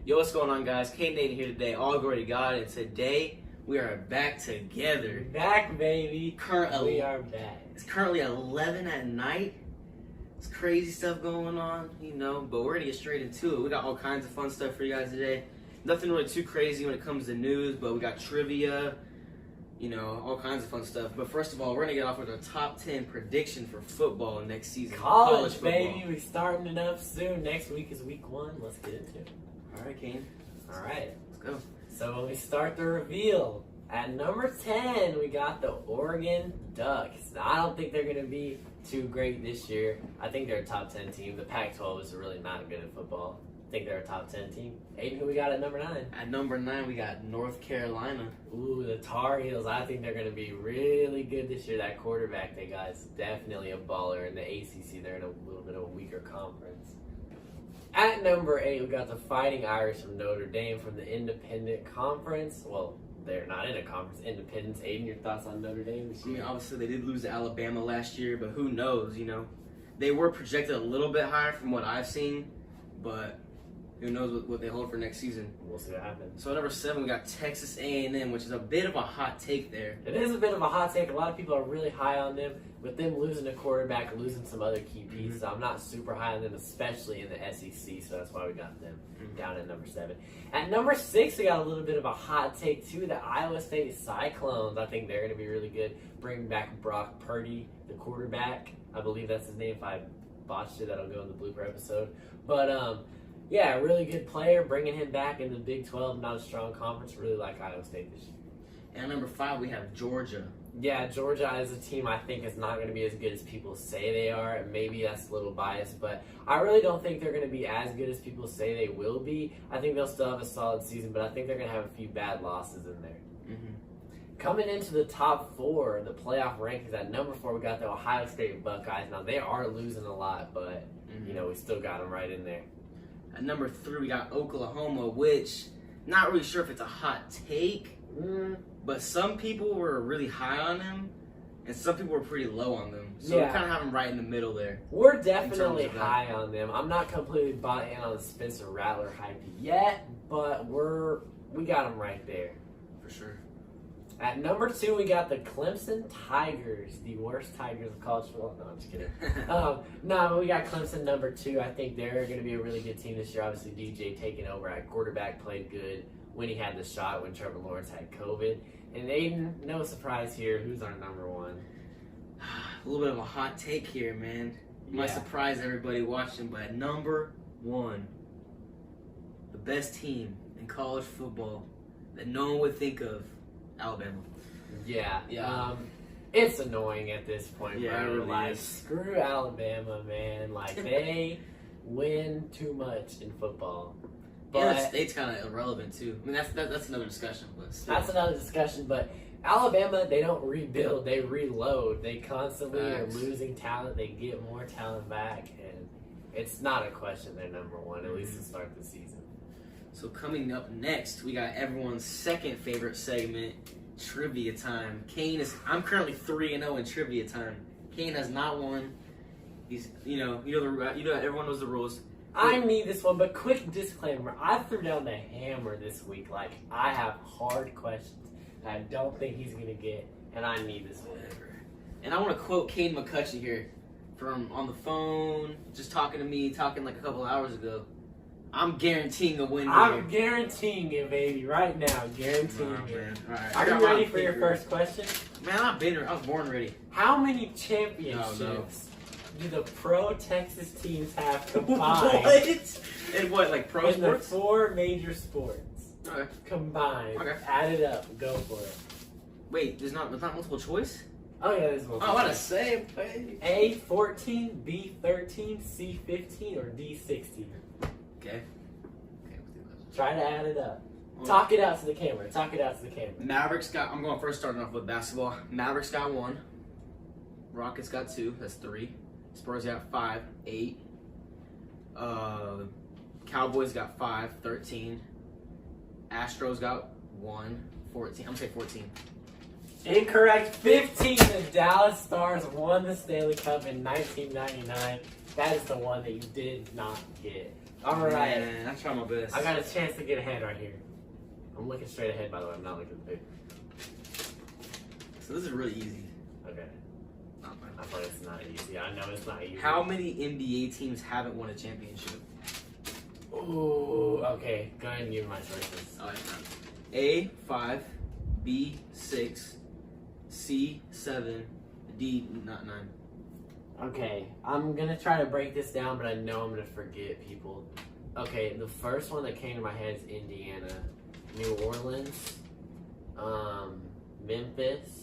Yo, what's going on, guys? Kane Nathan here today. All glory to God, and today we are back together. Back, baby. We are back. It's currently 11 at night. It's crazy stuff going on, but we're gonna get straight into it. We got all kinds of fun stuff for you guys today. Nothing really too crazy when it comes to news, but we got trivia, all kinds of fun stuff. But first of all, we're gonna get off with our top 10 prediction for football next season. College football. Baby. We're starting it up soon. Next week is week 1. Let's get into it. All right, Kane. All right. Let's go. So when we start the reveal, at number 10, we got the Oregon Ducks. Now, I don't think they're going to be too great this year. I think they're a top 10 team. The Pac-12 is really not good at football. I think they're a top 10 team. Aiden, who we got at number 9? At number 9, we got North Carolina. Ooh, the Tar Heels. I think they're going to be really good this year. That quarterback they got is definitely a baller. In the ACC, they're in a little bit of a weaker conference. At number 8, we got the Fighting Irish from Notre Dame from the Independent Conference. Well, they're not in a conference. Independence. Aiden, your thoughts on Notre Dame this year? Obviously they did lose to Alabama last year, but who knows, They were projected a little bit higher from what I've seen, but who knows what they hold for next season. We'll see what happens. So at number 7, we got Texas A&M, which is a bit of a hot take there. It is a bit of a hot take. A lot of people are really high on them. With them losing a quarterback, losing some other key pieces, I'm not super high on them, especially in the SEC, so that's why we got them down at number 7. At number 6, we got a little bit of a hot take, too, the Iowa State Cyclones. I think they're going to be really good. Bringing back Brock Purdy, the quarterback. I believe that's his name. If I botched it, that'll go in the blooper episode. But, yeah, really good player. Bringing him back in the Big 12, not a strong conference. Really like Iowa State this year. And at number 5, we have Georgia. Yeah, Georgia is a team I think is not going to be as good as people say they are, and maybe that's a little biased, but I really don't think they're going to be as good as people say they will be. I think they'll still have a solid season, but I think they're going to have a few bad losses in there. Coming into the top 4, the playoff rankings, at number 4, we got the Ohio State Buckeyes. Now, they are losing a lot, but, we still got them right in there. At number 3, we got Oklahoma, which, not really sure if it's a hot take. But some people were really high on them, and some people were pretty low on them. So we kind of have them right in the middle there. We're definitely high on them. I'm not completely bought in on the Spencer Rattler hype yet, but we got them right there. For sure. At number 2, we got the Clemson Tigers, the worst Tigers of college football. No, I'm just kidding. But we got Clemson number 2. I think they're going to be a really good team this year. Obviously, DJ taking over at quarterback, played good when he had the shot when Trevor Lawrence had COVID. And Aiden, no surprise here, who's our number 1? A little bit of a hot take here, man. Might surprise everybody watching, but at number 1, the best team in college football that no one would think of, Alabama. Yeah. It's annoying at this point, yeah, bro. it really is. Screw Alabama, man. They win too much in football. But the state's kind of irrelevant too. I mean, that's another discussion. But that's another discussion. But Alabama, they don't rebuild; they reload. They constantly are losing talent. They get more talent back, and it's not a question they're number 1 at least to start the season. So coming up next, we got everyone's second favorite segment, Trivia Time. I'm currently 3-0 in Trivia Time. Kane has not won. He's everyone knows the rules. I need this one, but quick disclaimer. I threw down the hammer this week. I have hard questions that I don't think he's going to get, and I need this one. And I want to quote Kane McCutcheon here from on the phone, just talking to me, a couple hours ago. I'm guaranteeing a win. I'm guaranteeing it, baby, right now. Guaranteeing it. All right. Are you ready for your first question? Man, I was born ready. How many championships do the pro Texas teams have combined? What? And what, like pro in sports? The 4 major sports. Okay. Combined. Okay. Add it up. Go for it. Wait, there's not multiple choice? Oh, yeah, there's multiple choice. What a say, baby. A, 14, B, 13, C, 15, or D, 16? Okay. Try to add it up. Talk it out to the camera. I'm going first, starting off with basketball. Mavericks got 1. Rockets got 2. That's 3. Spurs got 5. 8. Cowboys got 5. 13. Astros got 1. 14. I'm going to say 14. Incorrect. 15. The Dallas Stars won the Stanley Cup in 1999. That is the one that you did not get. All right. Man, I try my best. I got a chance to get ahead right here. I'm looking straight ahead, by the way. I'm not looking at the paper. So this is really easy. Okay. I thought it's not easy. I know it's not easy. How many NBA teams haven't won a championship? Ooh, okay. Go ahead and give me my choices. All right. A 5, B 6, C 7, D not 9. Okay, I'm gonna try to break this down, but I know I'm gonna forget people. Okay, the first one that came to my head is Indiana, New Orleans, Memphis.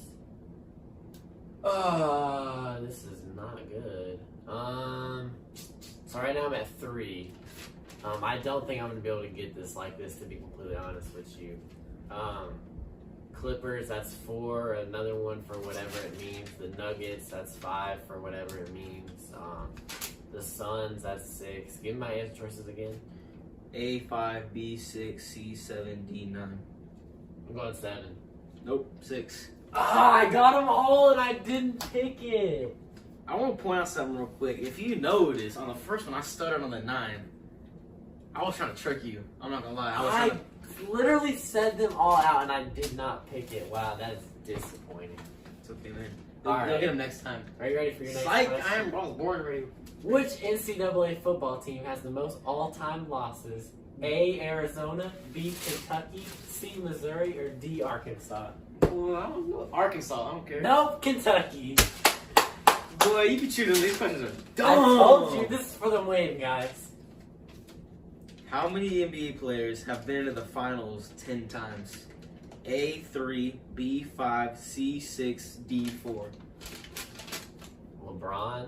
This is not good. So right now I'm at 3. I don't think I'm gonna be able to get this like this, to be completely honest with you. Clippers, that's 4. Another one for whatever it means. The Nuggets, that's 5 for whatever it means. The Suns, that's 6. Give me my answer choices again. A 5, B 6, C 7, D 9. I'm going 7. Nope, 6. Ah, I got them all and I didn't pick it. I want to point out something real quick. If you notice, on the first one I stuttered on the 9. I was trying to trick you. I'm not gonna lie. I literally said them all out and I did not pick it. Wow, that is disappointing. It's okay, man. All You'll right. get them next time. Are you ready for your next Psych, question? I was born ready. Which NCAA football team has the most all-time losses? A, Arizona, B, Kentucky, C, Missouri, or D, Arkansas? Well, I don't know. Arkansas, I don't care. Nope, Kentucky. Boy, you can choose them. These questions are dumb. I told you, this is for the win, guys. How many NBA players have been to the finals 10 times? A 3, B 5, C 6, D 4. LeBron.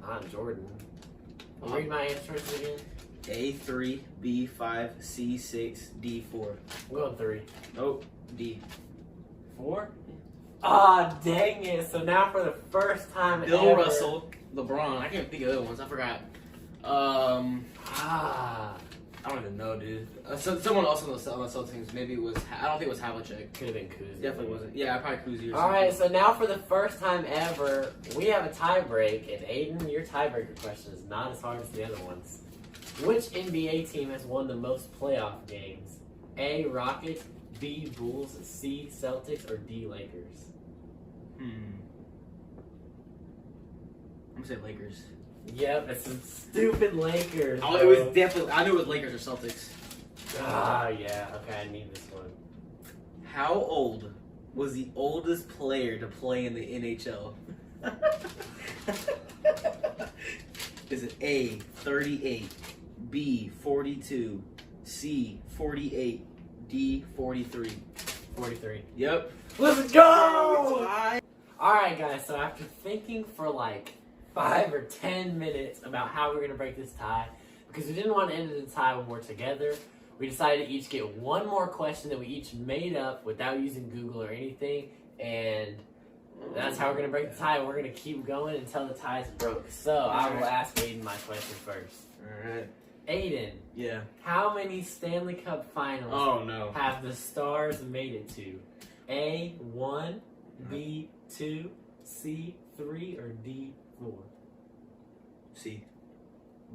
Not Jordan. Read my answers again. A 3, B 5, C 6, D 4. I'm going 3. Nope, D. 4? Ah, dang it. So now for the first time Bill ever. Russell, LeBron. I can't think of the other ones. I forgot. I don't even know, dude. So someone else on the Celtics. Maybe it was. I don't think it was Havlicek. Could have been Kuz. Definitely wasn't. Yeah, probably Kuzi or Alright, something. so now for the first time ever, we have a tie break, and Aiden, your tiebreaker question is not as hard as the other ones. Which NBA team has won the most playoff games? A, Rockets, B, Bulls, C, Celtics, or D, Lakers? I'm gonna say Lakers. Yep, it's the stupid Lakers. Oh, it was definitely. I knew it was Lakers or Celtics. Ah, yeah. Okay, I need this one. How old was the oldest player to play in the NHL? Is it A 38, B 42, C 48, D 43? 43. Yep. Let's go! Alright, guys, so after thinking for like 5 or 10 minutes about how we're going to break this tie, because we didn't want to end the tie when we're together, we decided to each get one more question that we each made up without using Google or anything, and that's how we're going to break the tie. We're going to keep going until the tie is broke. So I will ask Aiden my question first. Alright. Aiden, Yeah. how many Stanley Cup finals Oh no. have the Stars made it to? A, 1, B, 2, C, 3, or D, 4? C.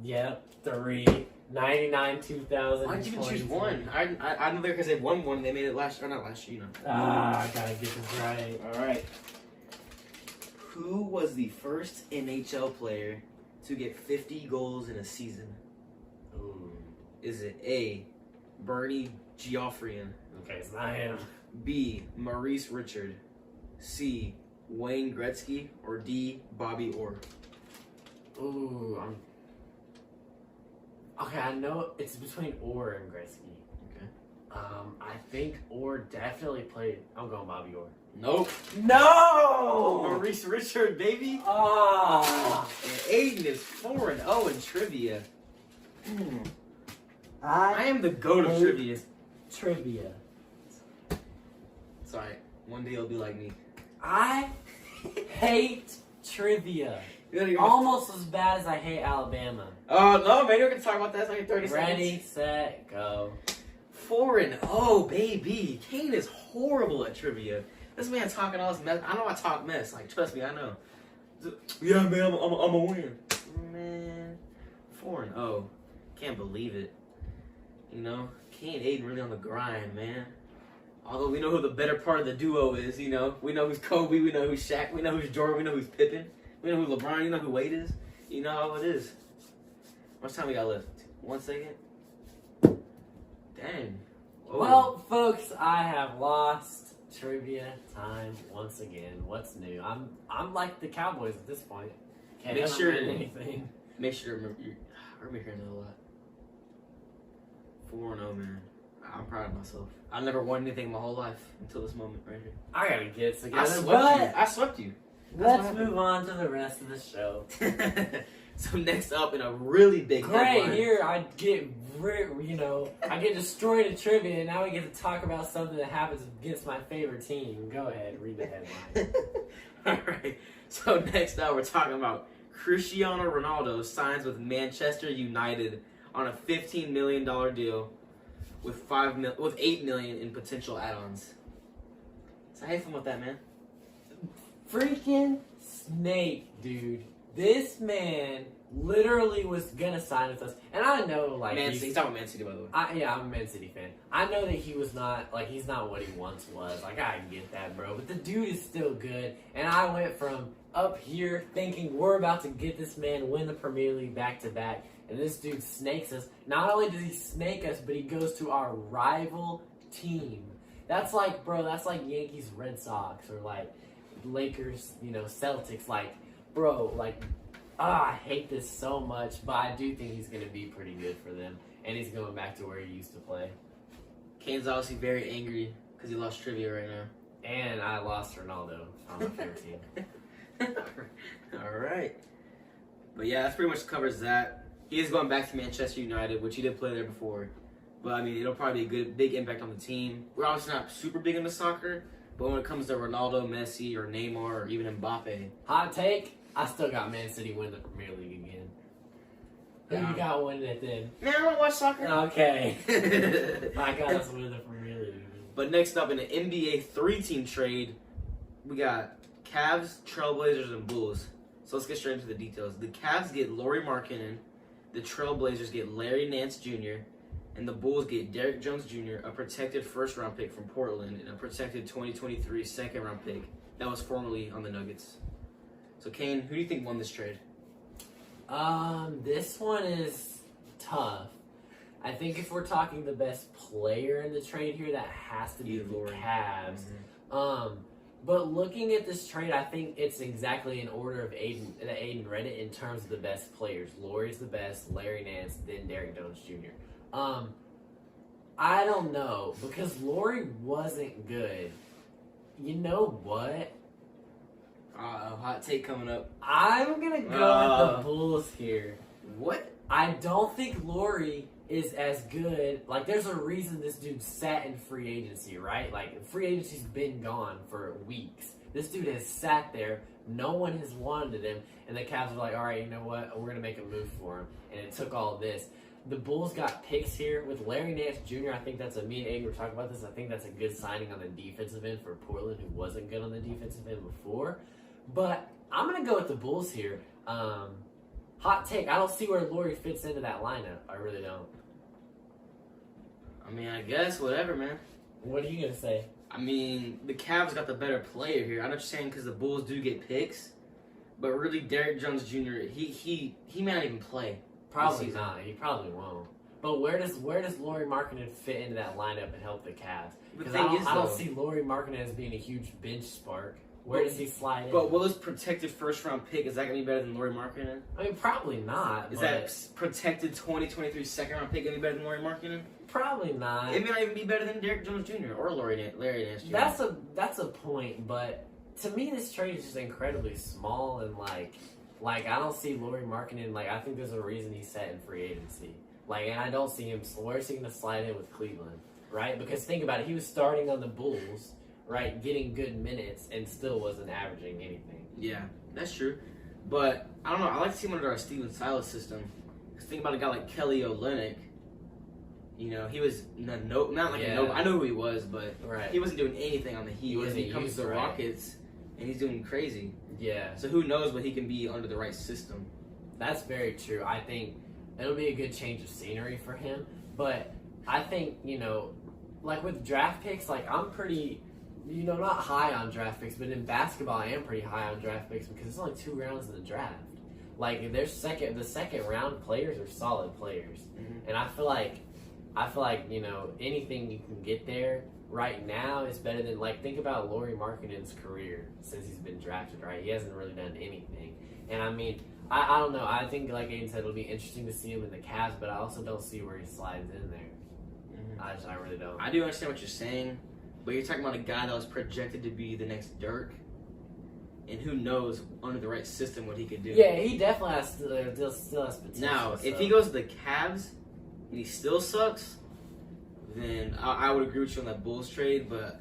Yep, 3. 99, 2000. Why'd you even choose one? I know because they won one. They made it last, or not last year, you know. Ah, I gotta get this right. All right. Who was the first NHL player to get 50 goals in a season? Ooh. Is it A, Bernie Geoffrion, Okay, it's not him. B, Maurice Richard, C, Wayne Gretzky, or D, Bobby Orr? Ooh, okay, I know it's between Orr and Gretzky. Okay. I think Orr definitely played. I'm going Bobby Orr. Nope. No! Maurice Richard, baby. Ah! And Aiden is 4-0 in trivia. I am the goat of trivia. Trivia. It's alright. One day you'll be like me. I hate trivia. Oh Almost as bad as I hate Alabama. no, maybe we can talk about that. It's like 30 Ready, seconds. set, go. 4-0, baby. Kane is horrible at trivia. This man talking all this mess. I know I talk mess. Like, trust me, I know. Yeah, man, I'm a win. Man, 4-0. Can't believe it. You know, Kane and Aiden really on the grind, man. Although we know who the better part of the duo is, you know. We know who's Kobe, we know who's Shaq, we know who's Jordan, we know who's Pippen. We know who LeBron, you know who Wade is. You know how it is. How much time we got left? 1 second? Dang. Whoa. Well, folks, I have lost trivia time once again. What's new? I'm like the Cowboys at this point. Can't Make sure win anything. Make sure to remember. I remember hearing that a lot. 4-0, man. I'm proud of myself. I never won anything my whole life until this moment right here. I gotta get it together. I swept you. Let's move on to the rest of the show. So next up in a really big headline. Here I get, I get destroyed in trivia, and now we get to talk about something that happens against my favorite team. Go ahead, read the headline. All right. So next up, we're talking about Cristiano Ronaldo signs with Manchester United on a $15 million deal with $8 million in potential add-ons. So how you feeling with that, man? Freaking snake, dude. This man literally was gonna sign with us, and I know, like, he's talking about Man City, by the way. I'm a Man City fan. I know that he's not what he once was. Like, I get that, bro. But the dude is still good, and I went from up here thinking we're about to get this man win the Premier League back-to-back, and this dude snakes us. Not only does he snake us, but he goes to our rival team. That's like, bro, that's like Yankees, Red Sox, or like Lakers, Celtics. Like, bro, like, I hate this so much, but I do think he's going to be pretty good for them, and he's going back to where he used to play. Kane's obviously very angry because he lost trivia right now. And I lost Ronaldo on my favorite team. All right. But yeah, that pretty much covers that. He is going back to Manchester United, which he did play there before. But, I mean, it'll probably be a big impact on the team. We're obviously not super big into soccer, but when it comes to Ronaldo, Messi, or Neymar, or even Mbappe. Hot take, I still got Man City win the Premier League again. Who you got winning it then? Man, I don't watch soccer. Okay. I got us winning the Premier League. But next up in the NBA 3-team trade, we got Cavs, Trailblazers, and Bulls. So let's get straight into the details. The Cavs get Lauri Markkanen, the Trailblazers get Larry Nance Jr., and the Bulls get Derrick Jones Jr., a protected first-round pick from Portland, and a protected 2023 second-round pick that was formerly on the Nuggets. So, Kane, who do you think won this trade? This one is tough. I think if we're talking the best player in the trade here, that has to be the Cavs. Mm-hmm. But looking at this trade, I think it's exactly in order of Aiden read it in terms of the best players. Lauri's the best, Larry Nance, then Derrick Jones Jr. I don't know, because Lauri wasn't good. You know what? Hot take coming up. I'm going to go with the Bulls here. What? I don't think Lauri is as good. Like, there's a reason this dude sat in free agency, right? Like, free agency's been gone for weeks. This dude has sat there. No one has wanted him. And the Cavs are like, all right, you know what? We're going to make a move for him. And it took all this. The Bulls got picks here with Larry Nance Jr. I think that's me and Aiden were talking about this. I think that's a good signing on the defensive end for Portland, who wasn't good on the defensive end before. But I'm going to go with the Bulls here. Hot take. I don't see where Lauri fits into that lineup. I really don't. I mean, I guess whatever, man. What are you going to say? I mean, the Cavs got the better player here. I know what you're saying because the Bulls do get picks. But really, Derrick Jones Jr., he may not even play. Probably not. He probably won't. But where does Lauri Markkanen fit into that lineup and help the Cavs? Because I don't see Lauri Markkanen as being a huge bench spark. Where does he slide in? But will this protected first-round pick, is that going to be better than Lauri Markkanen? I mean, probably not. Is that protected 2023 second-round pick going to be better than Lauri Markkanen? Probably not. It may not even be better than Derrick Jones Jr. or Larry Nance Jr. That's a point, but to me, this trade is just incredibly small and like I don't see Lauri Markkanen. Like, I think there's a reason he's set in free agency. Like, and I don't see him. Where's he going to slide in with Cleveland, right? Because think about it, he was starting on the Bulls, right, getting good minutes, and still wasn't averaging anything. Yeah, that's true. But I don't know. I like to see him under our Steven Silas system. Because think about a guy like Kelly Olynyk. You know, he was not like a no. I know who he was, but he wasn't doing anything on the Heat. He comes to the Rockets. and he's doing crazy. Yeah. So who knows what he can be under the right system. That's very true. I think it'll be a good change of scenery for him. But I think, like with draft picks, like I'm pretty, not high on draft picks, but in basketball I am pretty high on draft picks because it's only 2 rounds in the draft. Like the second round players are solid players. Mm-hmm. And I feel like, anything you can get there right now is better than, like, think about Lauri Markkanen's career since he's been drafted, right? He hasn't really done anything. And I mean, I don't know. I think, like Aiden said, it'll be interesting to see him in the Cavs, but I also don't see where he slides in there. Mm-hmm. I really don't. I do understand what you're saying, but you're talking about a guy that was projected to be the next Dirk, and who knows under the right system what he could do. Yeah, he definitely still has potential. Now, if he goes to the Cavs and he still sucks, then I would agree with you on that Bulls trade, but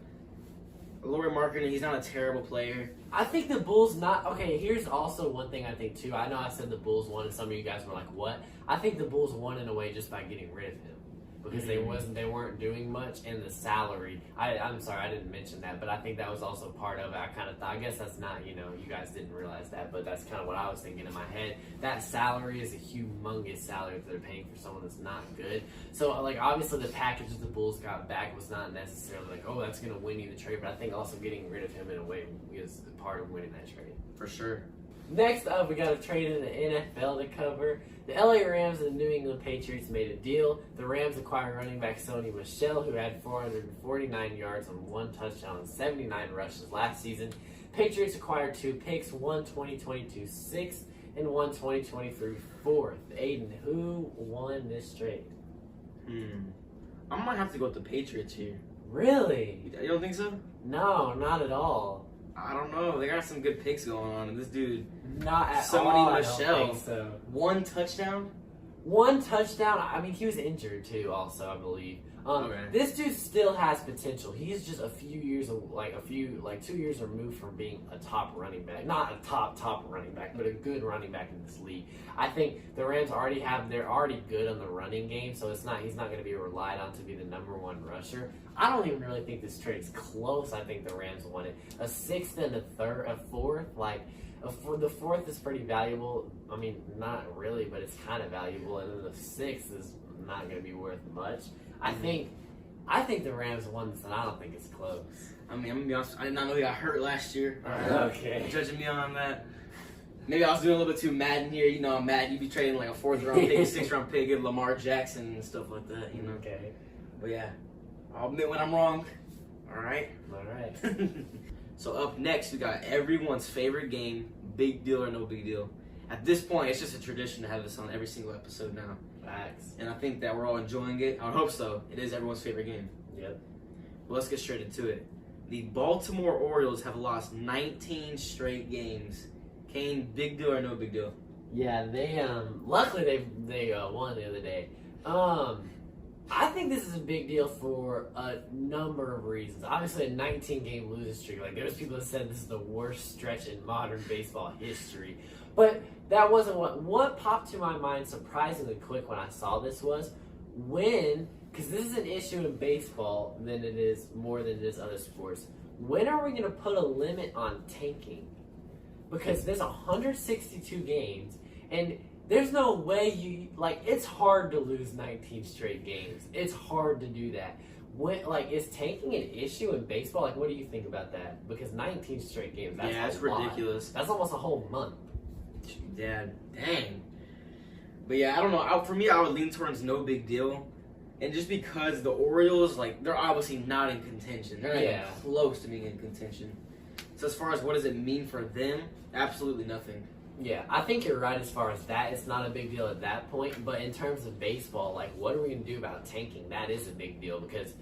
Lauri Markkanen, he's not a terrible player. I think the Bulls not... Okay, here's also one thing I think, too. I know I said the Bulls won, and some of you guys were like, what? I think the Bulls won in a way just by getting rid of him. Because they weren't doing much, and the salary. I'm sorry, I didn't mention that, but I think that was also part of it. I kind of thought, I guess that's not, you guys didn't realize that, but that's kind of what I was thinking in my head. That salary is a humongous salary that they're paying for someone that's not good. So, like, obviously the package that the Bulls got back was not necessarily like, oh, that's going to win you the trade, but I think also getting rid of him in a way is part of winning that trade. For sure. Next up, we got a trade in the NFL to cover. The LA Rams and the New England Patriots made a deal. The Rams acquired running back Sony Michel, who had 449 yards on 1 touchdown and 79 rushes last season. Patriots acquired 2 picks, one 2022 6th and one 2023 4th. Aiden, who won this trade? I might have to go with the Patriots here. Really? You don't think so? No, not at all. I don't know. They got some good picks going on, and this dude, Not at Sony all. Michel. I don't think so. 1 touchdown. 1 touchdown. I mean, he was injured too. Also, I believe. Okay. This dude still has potential. He's just a few years, 2 years removed from being a top running back. Not a top running back, but a good running back in this league. I think the Rams they're already good on the running game, so he's not going to be relied on to be the number 1 rusher. I don't even really think this trade's close. I think the Rams won it. A 6th and a 4th, the 4th is pretty valuable. I mean, not really, but it's kind of valuable. And then the 6th is not going to be worth much. I think the Rams won this, and I don't think it's close. I mean, I'm going to be honest. I did not know he got hurt last year. Okay. Judging me on that. Maybe I was doing a little bit too Madden here. I'm Madden. You'd be trading like a 4th round pick, 6th round pick, get Lamar Jackson and stuff like that, Okay. But yeah, I'll admit when I'm wrong. All right? All right. So up next, we got everyone's favorite game, big deal or no big deal. At this point, it's just a tradition to have this on every single episode now. Facts. And I think that we're all enjoying it. I would hope so. It is everyone's favorite game. Yep. Well, let's get straight into it. The Baltimore Orioles have lost 19 straight games. Kane, big deal or no big deal? Yeah, they luckily they won the other day. I think this is a big deal for a number of reasons. Obviously, a 19-game losing streak. Like, there's people that said this is the worst stretch in modern baseball history. But that wasn't what popped to my mind surprisingly quick when I saw this was when, because this is an issue in baseball than it is more than it is other sports. When are we going to put a limit on tanking? Because there's 162 games, and there's no way it's hard to lose 19 straight games. It's hard to do that. Is tanking an issue in baseball? What do you think about that? Because 19 straight games, that's ridiculous. That's almost a whole month. Yeah, dang. But yeah, I don't know. For me, I would lean towards no big deal. And just because the Orioles, they're obviously not in contention. They're not even close to being in contention. So as far as what does it mean for them, absolutely nothing. Yeah, I think you're right as far as that. It's not a big deal at that point. But in terms of baseball, what are we going to do about tanking? That is a big deal because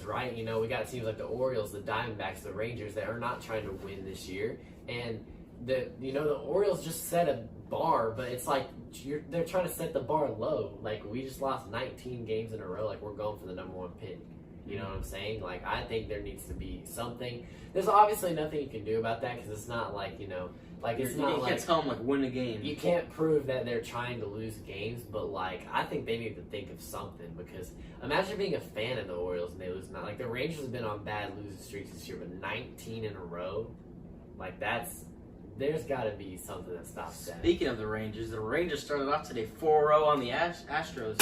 right, we got teams like the Orioles, the Diamondbacks, the Rangers that are not trying to win this year. And the Orioles just set a bar, but it's they're trying to set the bar low. We just lost 19 games in a row. We're going for the number 1 pick. You know what I'm saying? I think there needs to be something. There's obviously nothing you can do about that because it's not it's not you can't tell them win a game. You can't prove that they're trying to lose games, but I think they need to think of something because imagine being a fan of the Orioles and they lose. The Rangers have been on bad losing streaks this year, but 19 in a row. Like there's got to be something that stops that. Speaking of the Rangers started off today 4-0 on the Astros,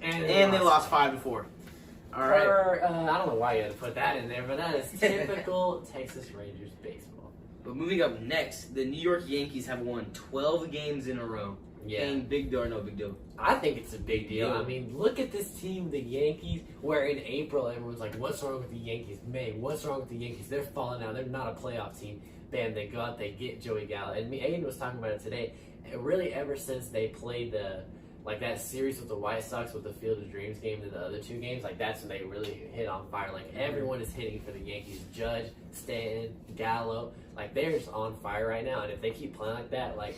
And they lost 5-4. All right. I don't know why you had to put that in there, but that is typical Texas Rangers baseball. But moving up next, the New York Yankees have won 12 games in a row. Yeah. Ain't big deal or no big deal? I think it's a big deal. Yeah. I mean, look at this team, the Yankees, where in April everyone's like, what's wrong with the Yankees? May, what's wrong with the Yankees? They're falling out. They're not a playoff team. Bam, they go out, they get Joey Gallo. And Aiden was talking about it today. Really, ever since they played that series with the White Sox with the Field of Dreams game and the other two games, like that's when they really hit on fire. Like everyone is hitting for the Yankees. Judge, Stanton, Gallo, like they're just on fire right now. And if they keep playing like that, like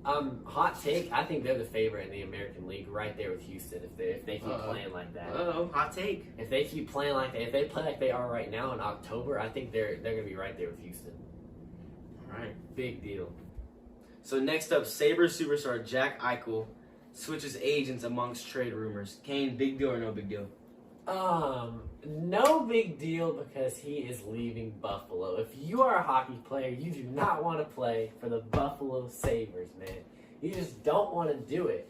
hot take, I think they're the favorite in the American League, right there with Houston. If they keep playing like that, hot take. if they keep playing like that, if they play like they are right now in October, I think they're gonna be right there with Houston. All right, big deal. So next up, Sabres superstar Jack Eichel switches agents amongst trade rumors. Kane, big deal or no big deal? No big deal because he is leaving Buffalo. If you are a hockey player, you do not want to play for the Buffalo Sabres, man. You just don't want to do it.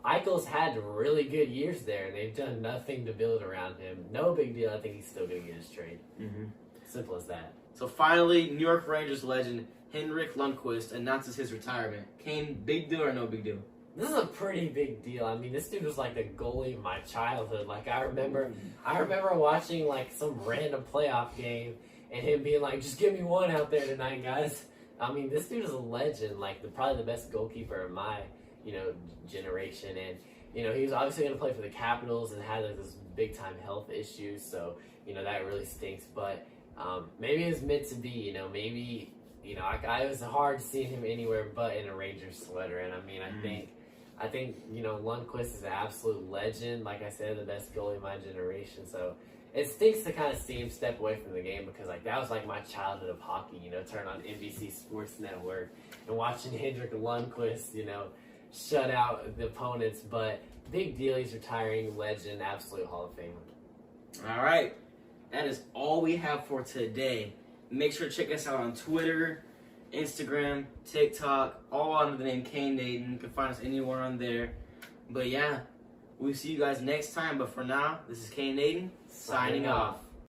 Eichel's had really good years there, and they've done nothing to build around him. No big deal. I think he's still going to get his trade. Mm-hmm. Simple as that. So finally, New York Rangers legend Henrik Lundqvist announces his retirement. Kane, big deal or no big deal? This is a pretty big deal. I mean, this dude was like the goalie of my childhood. Like I remember watching like some random playoff game and him being like, "Just give me one out there tonight, guys." I mean, this dude is a legend. Like probably the best goalkeeper of my generation, and he was obviously going to play for the Capitals and had like this big time health issues. So that really stinks. But maybe it was meant to be. Maybe I was hard seeing him anywhere but in a Rangers sweater. And I mean, I think Lundqvist is an absolute legend. Like I said, the best goalie of my generation. So it stinks to kind of see him step away from the game because like that was like my childhood of hockey. Turn on NBC Sports Network and watching Henrik Lundqvist, shut out the opponents. But big deal, he's retiring, legend, absolute Hall of Famer. All right, that is all we have for today. Make sure to check us out on Twitter, Instagram, TikTok, all under the name Kane Naden. You can find us anywhere on there. But yeah, we'll see you guys next time. But for now, this is Kane Naden signing off.